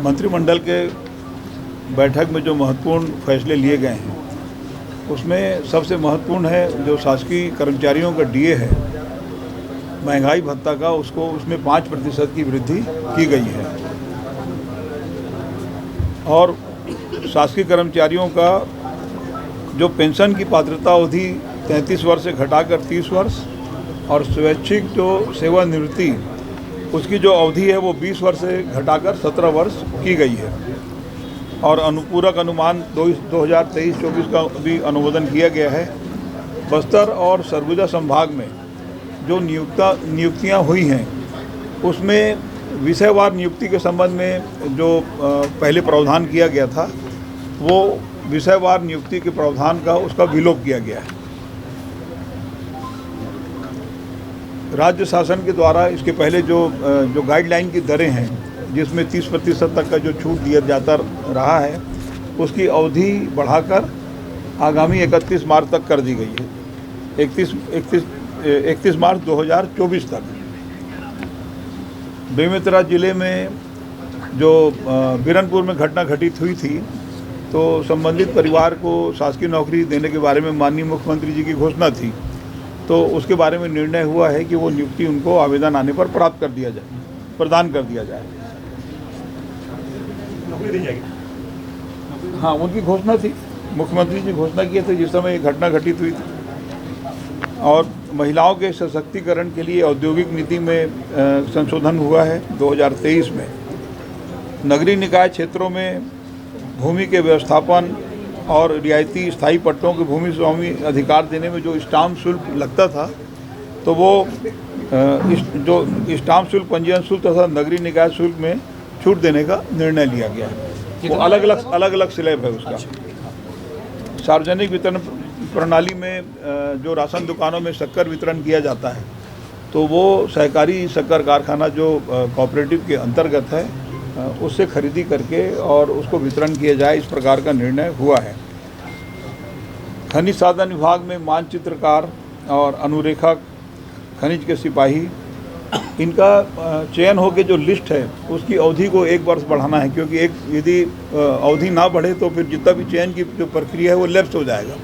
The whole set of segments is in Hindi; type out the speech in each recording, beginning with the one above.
मंत्रिमंडल के बैठक में जो महत्वपूर्ण फैसले लिए गए हैं उसमें सबसे महत्वपूर्ण है जो शासकीय कर्मचारियों का डीए है, महंगाई भत्ता का, उसमें 5% की वृद्धि की गई है और शासकीय कर्मचारियों का जो पेंशन की पात्रता अवधि 33 वर्ष से घटाकर 30 वर्ष और स्वैच्छिक जो सेवानिवृत्ति उसकी जो अवधि है वो 20 वर्ष से घटाकर 17 वर्ष की गई है और अनुपूरक अनुमान 2023-24 का भी अनुमोदन किया गया है। बस्तर और सरगुजा संभाग में जो नियुक्तियां हुई हैं उसमें विषयवार नियुक्ति के संबंध में जो पहले प्रावधान किया गया था वो विषयवार नियुक्ति के प्रावधान का उसका विलोप किया गया है। राज्य शासन के द्वारा इसके पहले जो गाइडलाइन की दरें हैं जिसमें 30% तक का जो छूट दिया जाता रहा है उसकी अवधि बढ़ाकर आगामी 31 मार्च तक कर दी गई है, 31 मार्च 2024 तक। बेमेतरा जिले में जो बिरनपुर में घटना घटित हुई थी तो संबंधित परिवार को शासकीय नौकरी देने के बारे में माननीय मुख्यमंत्री जी की घोषणा थी, तो उसके बारे में निर्णय हुआ है कि वो नियुक्ति उनको आवेदन आने पर प्रदान कर दिया जाए। नौकरी दी जाएगी। हाँ, उनकी घोषणा थी, मुख्यमंत्री जी घोषणा किए थे जिस समय घटना घटित हुई थी। और महिलाओं के सशक्तिकरण के लिए औद्योगिक नीति में संशोधन हुआ है 2023 में। नगरीय निकाय क्षेत्रों में भूमि के व्यवस्थापन और रियायती स्थायी पट्टों के भूमि स्वामी अधिकार देने में जो स्टाम्प शुल्क लगता था तो वो जो स्टाम्प शुल्क, पंजीयन शुल्क तथा नगरीय निकाय शुल्क में छूट देने का निर्णय लिया गया है। वो अलग अलग स्लैब है उसका। सार्वजनिक वितरण प्रणाली में जो राशन दुकानों में शक्कर वितरण किया जाता है तो वो सहकारी शक्कर कारखाना जो कोऑपरेटिव के अंतर्गत है उससे खरीदी करके और उसको वितरण किया जाए, इस प्रकार का निर्णय हुआ है। खनिज साधन विभाग में मानचित्रकार और अनुरेखक, खनिज के सिपाही, इनका चयन होकर जो लिस्ट है उसकी अवधि को 1 वर्ष बढ़ाना है, क्योंकि यदि अवधि ना बढ़े तो फिर जितना भी चयन की जो प्रक्रिया है वो लैप्स हो जाएगा,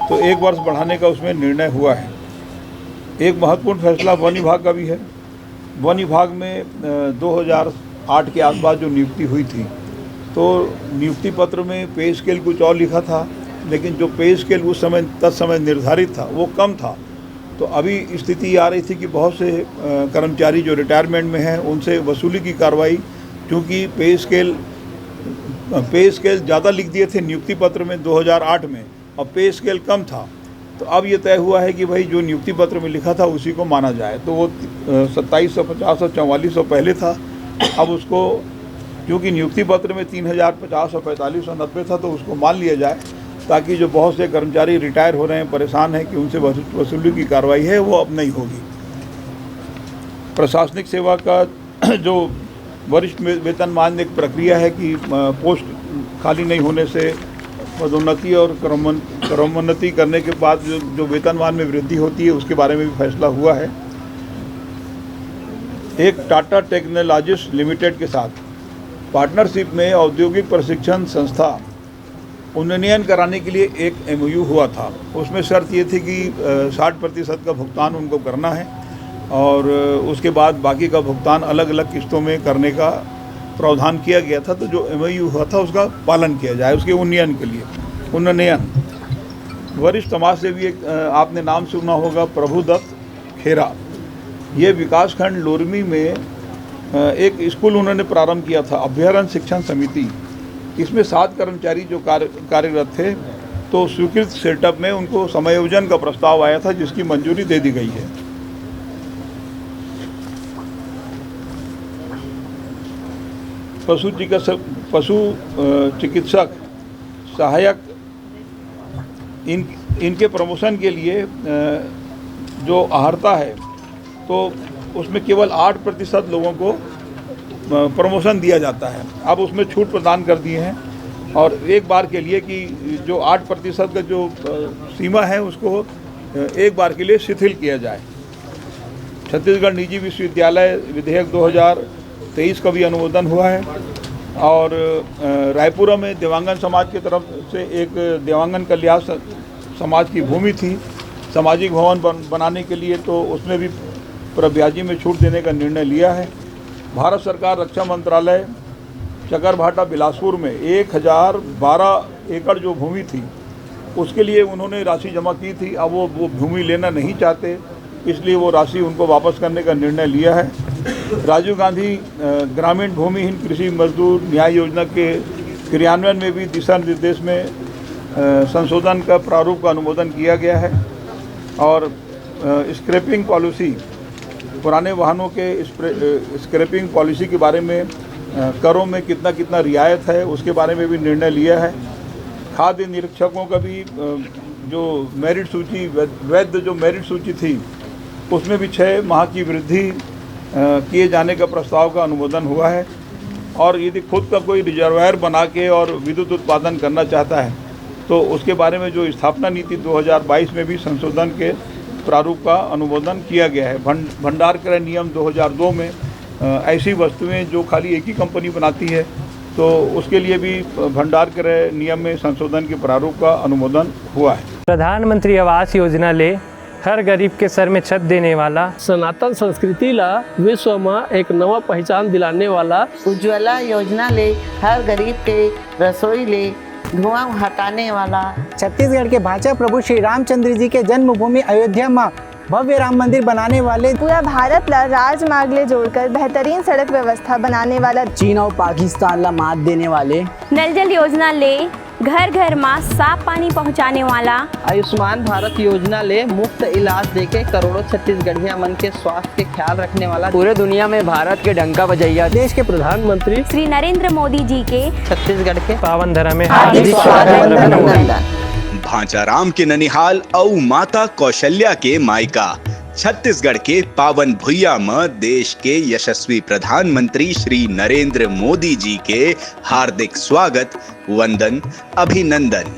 तो 1 वर्ष बढ़ाने का उसमें निर्णय हुआ है। एक महत्वपूर्ण फैसला वन विभाग का भी है। वन विभाग में 2008 के आसपास जो नियुक्ति हुई थी तो नियुक्ति पत्र में पे स्केल कुछ और लिखा था, लेकिन जो पे स्केल उस समय तत्समय निर्धारित था वो कम था। तो अभी स्थिति आ रही थी कि बहुत से कर्मचारी जो रिटायरमेंट में हैं उनसे वसूली की कार्रवाई, क्योंकि पे स्केल ज़्यादा लिख दिए थे नियुक्ति पत्र में 2008 में और पे स्केल कम था, तो अब ये तय हुआ है कि भाई जो नियुक्ति पत्र में लिखा था उसी को माना जाए। तो वो 2750 और 4400 पहले था, अब उसको क्योंकि नियुक्ति पत्र में 3050 और 4590 था तो उसको मान लिया जाए, ताकि जो बहुत से कर्मचारी रिटायर हो रहे हैं, परेशान हैं कि उनसे वसूली की कार्रवाई है वो अब नहीं होगी। प्रशासनिक सेवा का जो वरिष्ठ वेतनमान एक प्रक्रिया है कि पोस्ट खाली नहीं होने से पदोन्नति और क्रमोन्नति करने के बाद जो वेतनमान में वृद्धि होती है उसके बारे में भी फैसला हुआ है। एक टाटा टेक्नोलॉजीज लिमिटेड के साथ पार्टनरशिप में औद्योगिक प्रशिक्षण संस्था उन्नयन कराने के लिए एक MOU हुआ था। उसमें शर्त ये थी कि 60% का भुगतान उनको करना है और उसके बाद बाकी का भुगतान अलग अलग किस्तों में करने का प्रावधान किया गया था। तो जो MOU हुआ था उसका पालन किया जाए, उसके उन्नयन के लिए। उन्नयन वरिष्ठ समाज सेवी एक आपने नाम सुना होगा, प्रभुदत्त खेरा। ये विकासखंड लोरमी में एक स्कूल उन्होंने प्रारंभ किया था, अभ्यारण्य शिक्षण समिति। इसमें 7 कर्मचारी जो कार्यरत थे, तो स्वीकृत सेटअप में उनको समायोजन का प्रस्ताव आया था जिसकी मंजूरी दे दी गई है। पशु चिकित्सक सहायक इनके प्रमोशन के लिए जो अहर्ता है तो उसमें केवल 8% लोगों को प्रमोशन दिया जाता है। अब उसमें छूट प्रदान कर दिए हैं और एक बार के लिए कि जो 8% का जो सीमा है उसको एक बार के लिए शिथिल किया जाए। छत्तीसगढ़ निजी विश्वविद्यालय विधेयक 2023 का भी अनुमोदन हुआ है। और रायपुरा में देवांगन समाज की तरफ से एक देवांगन कल्याण समाज की भूमि थी सामाजिक भवन बनाने के लिए, तो उसमें भी प्रब्याजी में छूट देने का निर्णय लिया है। भारत सरकार रक्षा मंत्रालय चकरभाटा बिलासपुर में 1012 एकड़ जो भूमि थी उसके लिए उन्होंने राशि जमा की थी। अब वो भूमि लेना नहीं चाहते, इसलिए वो राशि उनको वापस करने का निर्णय लिया है। राजीव गांधी ग्रामीण भूमिहीन कृषि मजदूर न्याय योजना के क्रियान्वयन में भी दिशा निर्देश में संशोधन का प्रारूप का अनुमोदन किया गया है। और स्क्रैपिंग पॉलिसी, पुराने वाहनों के स्क्रैपिंग पॉलिसी के बारे में करों में कितना कितना रियायत है उसके बारे में भी निर्णय लिया है। खाद्य निरीक्षकों का भी जो मेरिट सूची वैध जो मेरिट सूची थी उसमें भी 6 माह की वृद्धि किए जाने का प्रस्ताव का अनुमोदन हुआ है। और यदि खुद का कोई रिजर्वायर बना के और विद्युत उत्पादन करना चाहता है तो उसके बारे में जो स्थापना नीति 2022 में भी संशोधन के प्रारूप का अनुमोदन किया गया है। भंडार क्रय नियम 2002 में ऐसी वस्तुएं जो खाली एक ही कंपनी बनाती है तो उसके लिए भी भंडार क्रय नियम में संशोधन के प्रारूप का अनुमोदन हुआ है। प्रधानमंत्री आवास योजना ले हर गरीब के सर में छत देने वाला, सनातन संस्कृति ला विश्व में एक नवा पहचान दिलाने वाला, उज्ज्वला योजना ले हर गरीब के रसोई ले धुआं हटाने वाला, छत्तीसगढ़ के भाषा प्रभु श्री रामचंद्र जी के जन्मभूमि अयोध्या में भव्य राम मंदिर बनाने वाले, पूरा भारत ला राजमार्ग ले जोड़कर बेहतरीन सड़क व्यवस्था बनाने वाला, चीन और पाकिस्तान ला मात देने वाले, नल जल योजना ले घर घर में साफ पानी पहुंचाने वाला, आयुष्मान भारत योजना ले मुफ्त इलाज देके करोड़ों छत्तीसगढ़िया मन के स्वास्थ्य के ख्याल रखने वाला, पूरे दुनिया में भारत के डंका बजैया देश के प्रधानमंत्री श्री नरेंद्र मोदी जी के छत्तीसगढ़ के पावन धर्म में भांचाराम के ननिहाल और माता कौशल्या के मायका छत्तीसगढ़ के पावन भुइया में देश के यशस्वी प्रधानमंत्री श्री नरेंद्र मोदी जी के हार्दिक स्वागत, वंदन, अभिनंदन।